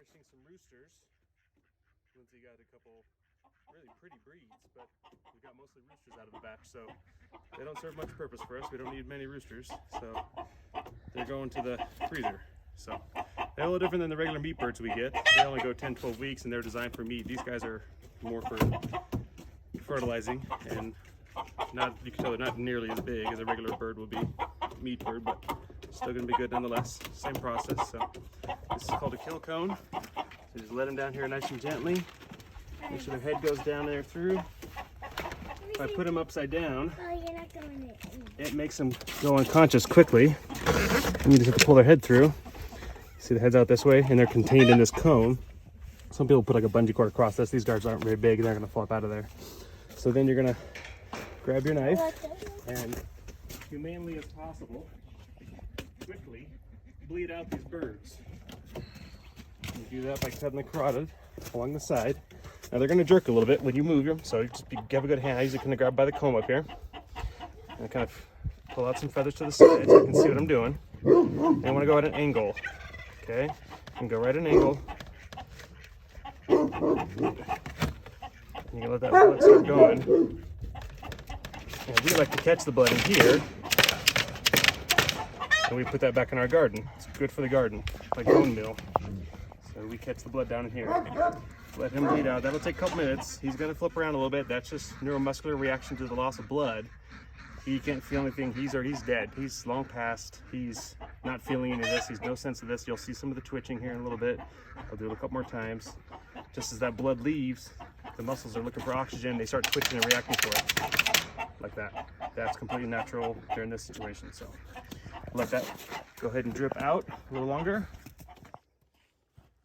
harvesting some roosters. Lindsay got a couple really pretty breeds, but we got mostly roosters out of the batch, so they don't serve much purpose for us. We don't need many roosters, so they're going to the freezer. So they're a little different than the regular meat birds we get. They only go 10-12 weeks and they're designed for meat. These guys are more for fertilizing, and not, you can tell they're not nearly as big as a regular bird will be, meat bird, but still gonna be good nonetheless. Same process. So this is called a kill cone. So just let them down here nice and gently. Make sure their head goes down there through. If I put them upside down, it makes them go unconscious quickly. And you just have to pull their head through. See, the head's out this way, and they're contained in this cone. Some people put like a bungee cord across this. These guards aren't very big, and they're gonna flop out of there. So then you're gonna grab your knife and, humanely as possible, quickly bleed out these birds. You do that by cutting the carotid along the side. Now they're gonna jerk a little bit when you move them, so just have a good hand. I usually kind of grab by the comb up here and kind of pull out some feathers to the side so you can see what I'm doing. And I want to go at an angle, okay? You can go right at an angle. You can let that blood start going. And we like to catch the blood in here, and we put that back in our garden. It's good for the garden, like bone meal. So we catch the blood down in here. Let him bleed out. That'll take a couple minutes. He's going to flip around a little bit. That's just neuromuscular reaction to the loss of blood. He can't feel anything. He's dead. He's long past. He's not feeling any of this. He's no sense of this. You'll see some of the twitching here in a little bit. I'll do it a couple more times. Just as that blood leaves, the muscles are looking for oxygen. They start twitching and reacting for it. Like that. That's completely natural during this situation. So let that go ahead and drip out a little longer.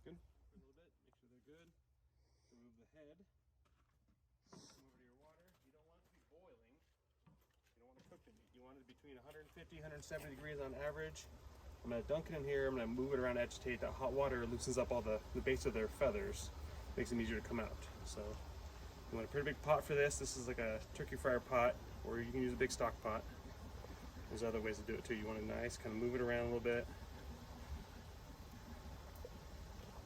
Good. A little bit. Make sure they're good. Remove the head. Come over to your water. You don't want it to be boiling. You don't want to cook the meat. You want it between 150, 170 degrees on average. I'm going to dunk it in here. I'm going to move it around, agitate. That hot water loosens up all the base of their feathers. Makes them easier to come out. So you want a pretty big pot for this. This is like a turkey fryer pot, or you can use a big stock pot. There's other ways to do it too. You want it nice, kind of move it around a little bit.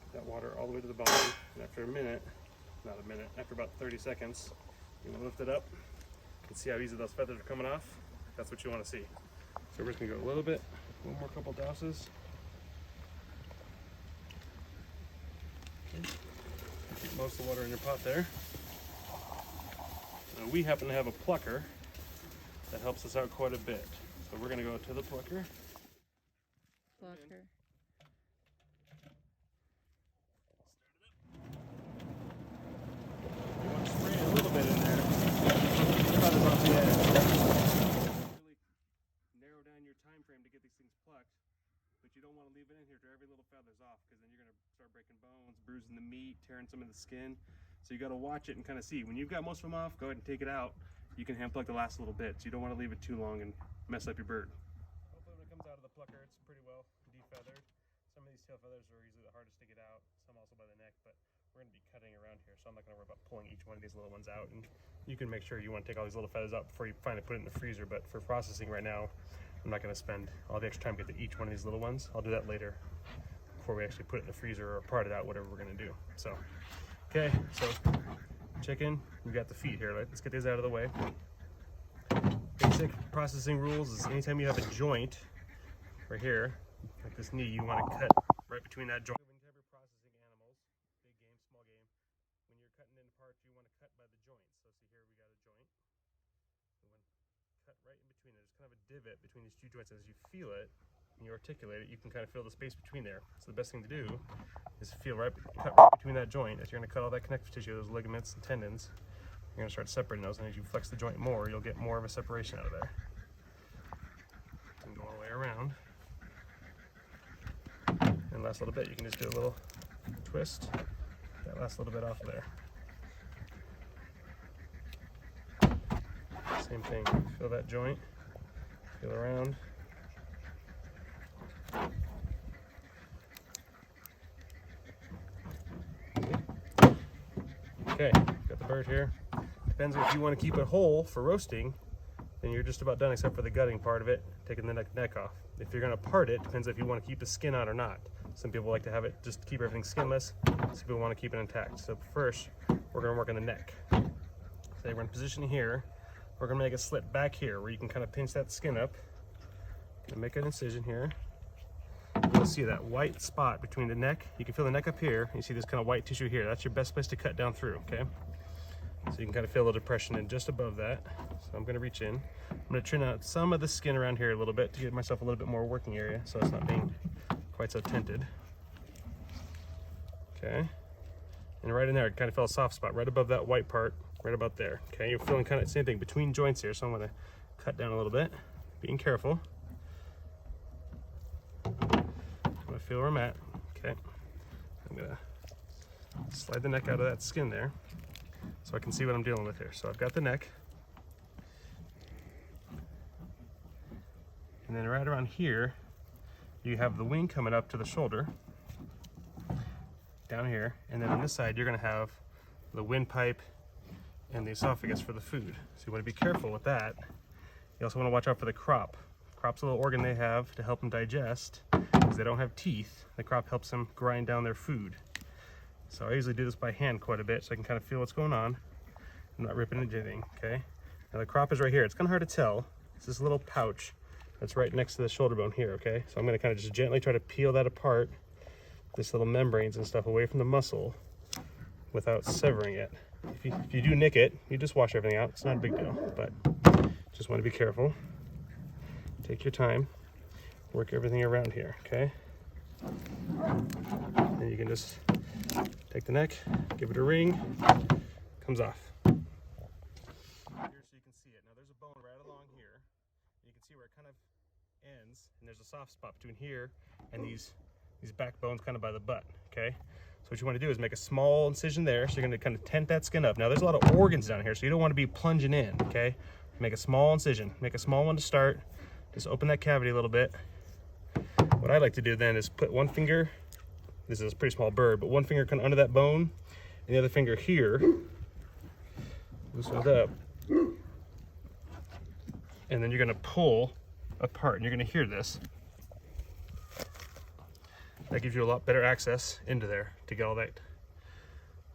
Get that water all the way to the bottom. And after a minute, not a minute, after about 30 seconds, you want to lift it up. You can see how easy those feathers are coming off. That's what you want to see. So we're just going to go a little bit, one more couple douses. Okay. Keep most of the water in your pot there. Now we happen to have a plucker that helps us out quite a bit. So we're going to go to the plucker. Plucker. You want to spray a little bit in there. Feathers off the edge. Really narrow down your time frame to get these things plucked, but you don't want to leave it in here till every little feather's off, because then you're going to start breaking bones, bruising the meat, tearing some of the skin. So you got to watch it and kind of see. When you've got most of them off, go ahead and take it out. You can hand pluck the last little bit, so you don't want to leave it too long and mess up your bird. Hopefully when it comes out of the plucker, it's pretty well defeathered. Some of these tail feathers are usually the hardest to get out, some also by the neck, but we're going to be cutting around here, so I'm not going to worry about pulling each one of these little ones out. And you can make sure you want to take all these little feathers out before you finally put it in the freezer, but for processing right now, I'm not going to spend all the extra time to get to each one of these little ones. I'll do that later before we actually put it in the freezer or part it out, whatever we're going to do. So, okay, so chicken, we got the feet here. Let's get these out of the way. Basic processing rules is anytime you have a joint right here, like this knee, you want to cut right between that joint. Whenever you're processing animals, big game, small game, when you're cutting into parts, you want to cut by the joints. So see here, we got a joint. We want to cut right in between. There's kind of a divot between these two joints. As you feel it and you articulate it, you can kind of feel the space between there. So the best thing to do is cut right between that joint. As you're going to cut all that connective tissue, those ligaments and tendons, you're going to start separating those, and as you flex the joint more, you'll get more of a separation out of there. And go all the way around. And last little bit, you can just do a little twist, that last little bit off of there. Same thing, feel that joint, feel around. Okay, got the bird here. Depends if you want to keep it whole for roasting, then you're just about done except for the gutting part of it, taking the neck off. If you're going to part it, depends if you want to keep the skin on or not. Some people like to have it just keep everything skinless. Some people want to keep it intact. So first, we're going to work on the neck. So we're going to position here. We're going to make a slit back here where you can kind of pinch that skin up and make an incision here. You'll see that white spot between the neck. You can feel the neck up here. You see this kind of white tissue here. That's your best place to cut down through, okay? So you can kind of feel the depression in just above that. So I'm going to reach in. I'm going to trim out some of the skin around here a little bit to give myself a little bit more working area so it's not being quite so tinted. Okay. And right in there, I kind of feel a soft spot right above that white part, right about there. Okay, you're feeling kind of the same thing between joints here. So I'm going to cut down a little bit, being careful. I'm going to feel where I'm at. Okay. I'm going to slide the neck out of that skin there so I can see what I'm dealing with here. So I've got the neck. And then right around here, you have the wing coming up to the shoulder, down here. And then on this side, you're gonna have the windpipe and the esophagus for the food. So you wanna be careful with that. You also wanna watch out for the crop. Crop's a little organ they have to help them digest. Because they don't have teeth, the crop helps them grind down their food. So I usually do this by hand quite a bit so I can kind of feel what's going on. I'm not ripping into anything, okay? Now the crop is right here. It's kind of hard to tell. It's this little pouch that's right next to the shoulder bone here, okay? So I'm gonna kind of just gently try to peel that apart, this little membranes and stuff away from the muscle without severing it. If you do nick it, you just wash everything out. It's not a big deal, but just want to be careful. Take your time, work everything around here, okay? And you can just take the neck, give it a ring, comes off. Here so you can see it. Now there's a bone right along here. You can see where it kind of ends, and there's a soft spot between here and these back bones kind of by the butt, okay? So what you want to do is make a small incision there, so you're going to kind of tent that skin up. Now there's a lot of organs down here, so you don't want to be plunging in, okay? Make a small incision, make a small one to start, just open that cavity a little bit. What I like to do then is put one finger, this is a pretty small bird, but one finger kind of under that bone, and the other finger here, loosen it up, and then you're going to pull apart, and you're going to hear this. That gives you a lot better access into there to get all that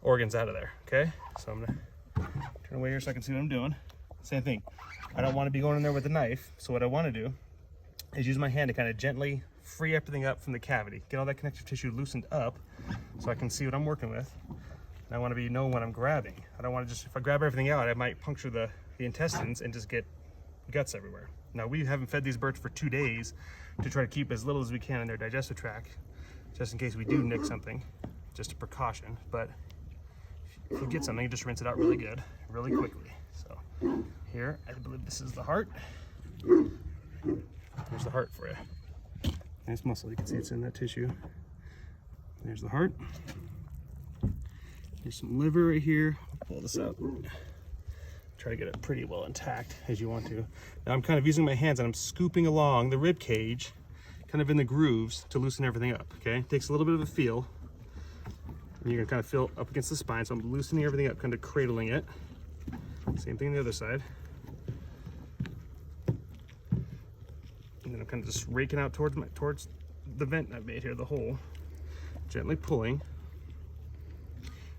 organs out of there, okay? So I'm going to turn away here so I can see what I'm doing. Same thing. I don't want to be going in there with a knife, so what I want to do is use my hand to kind of gently free everything up from the cavity, get all that connective tissue loosened up so I can see what I'm working with. And I want to know when I'm grabbing. I don't want to just, if I grab everything out, I might puncture the intestines and just get guts everywhere. Now we haven't fed these birds for 2 days to try to keep as little as we can in their digestive tract, just in case we do nick something, just a precaution. But if you get something, you just rinse it out really good, really quickly. So here, I believe this is the heart. There's the heart for you. Nice muscle, you can see it's in that tissue. There's the heart. There's some liver right here. I'll pull this out. Try to get it pretty well intact as you want to. Now I'm kind of using my hands and I'm scooping along the rib cage, kind of in the grooves to loosen everything up, okay? It takes a little bit of a feel. And you're gonna kind of feel up against the spine, so I'm loosening everything up, kind of cradling it. Same thing on the other side. And then I'm kind of just raking out towards the vent I've made here, the hole. Gently pulling.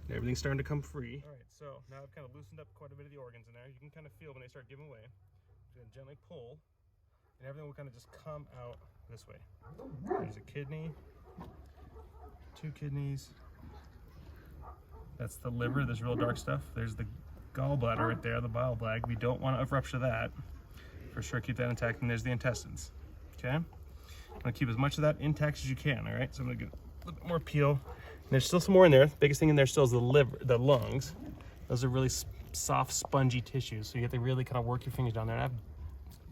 And everything's starting to come free. All right, so now I've kind of loosened up quite a bit of the organs in there. You can kind of feel when they start giving way. So gently pull, and everything will kind of just come out this way. There's a kidney, 2 kidneys. That's the liver, this real dark stuff. There's the gallbladder right there, the bile bag. We don't want to rupture that. For sure, keep that intact. And there's the intestines, okay? I'm gonna keep as much of that intact as you can, all right? So I'm gonna get a little bit more peel. And there's still some more in there. The biggest thing in there still is the liver, the lungs. Those are really soft, spongy tissues. So you have to really kind of work your fingers down there. And I have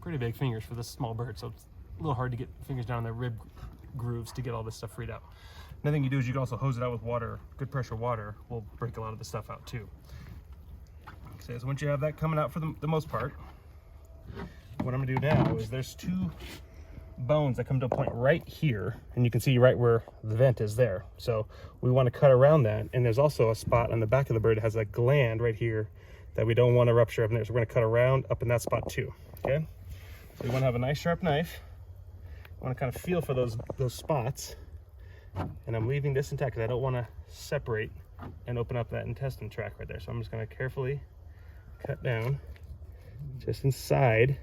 pretty big fingers for this small bird, so it's a little hard to get fingers down in the rib grooves to get all this stuff freed out. Another thing you do is you can also hose it out with water. Good pressure water will break a lot of the stuff out too. So once you have that coming out for the most part, what I'm gonna do now is there's 2 bones that come to a point right here, and you can see right where the vent is there. So we want to cut around that, and there's also a spot on the back of the bird that has a gland right here that we don't want to rupture up in there. So we're going to cut around up in that spot too, okay? So you want to have a nice sharp knife. You want to kind of feel for those spots, And I'm leaving this intact because I don't want to separate and open up that intestine tract right there. So I'm just going to carefully cut down just inside.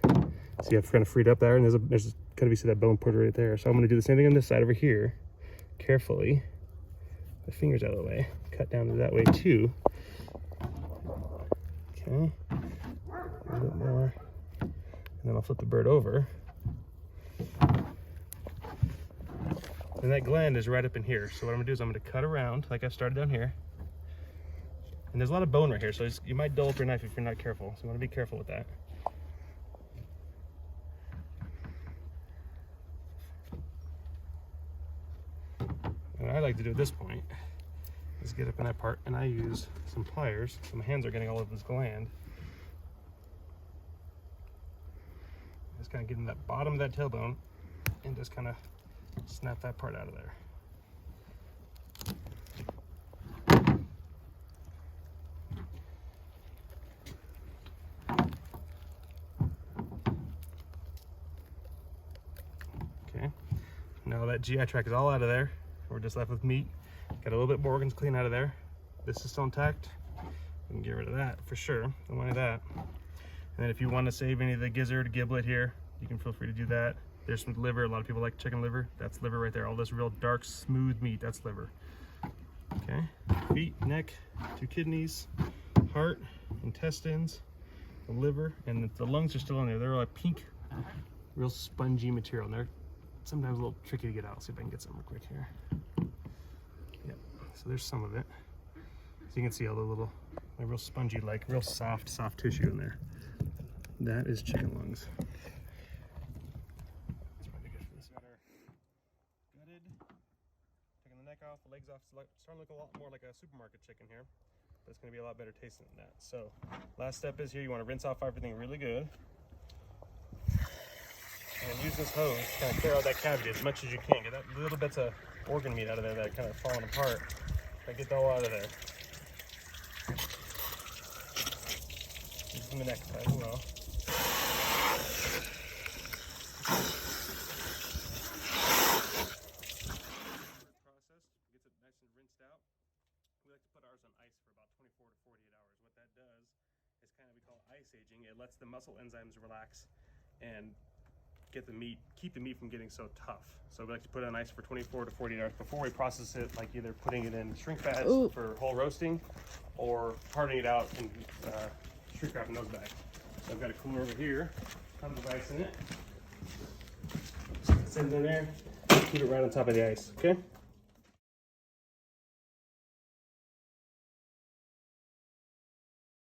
See, I've kind of freed up there, and there's gotta be, see that bone porter right there. So I'm going to do the same thing on this side over here. Carefully, the fingers out of the way, cut down that way too. Okay, a little bit more, and then I'll flip the bird over. And that gland is right up in here. So what I'm gonna do is I'm gonna cut around like I started down here. And there's a lot of bone right here, so you might dull up your knife if you're not careful. So you wanna be careful with that. And what I like to do at this point is get up in that part, and I use some pliers, so my hands are getting all over this gland. Just kind of get in that bottom of that tailbone and just kind of snap that part out of there. Okay, now that GI tract is all out of there. We're just left with meat. Got a little bit more organs clean out of there. This is still intact. We can get rid of that for sure. Don't want that. And then if you want to save any of the gizzard, giblet here, you can feel free to do that. There's some liver. A lot of people like chicken liver. That's liver right there. All this real dark, smooth meat, that's liver. Okay, feet, neck, 2 kidneys, heart, intestines, the liver, and the lungs are still in there. They're like pink, real spongy material, and they're sometimes a little tricky to get out. Let's see if I can get some real quick here. Yep, so there's some of it. So you can see all the little, real spongy, like real soft tissue in there. That is chicken lungs. Gutted, taking the neck off, the legs off. It's starting to look a lot more like a supermarket chicken here, but it's going to be a lot better tasting than that. So last step is here, you want to rinse off everything really good, and use this hose to kind of clear out that cavity as much as you can. Get that little bits of organ meat out of there that are kind of falling apart. Get that all out of there. Using the neck side as well. We like to put ours on ice for about 24 to 48 hours. What that does is kind of, we call it ice aging. It lets the muscle enzymes relax and get the meat, keep the meat from getting so tough. So we like to put it on ice for 24 to 48 hours before we process it, like either putting it in shrink bags for whole roasting or hardening it out in shrink wrap and nose bag. So I've got a cooler over here, tons of ice in it. Just set it in there, keep it right on top of the ice, okay?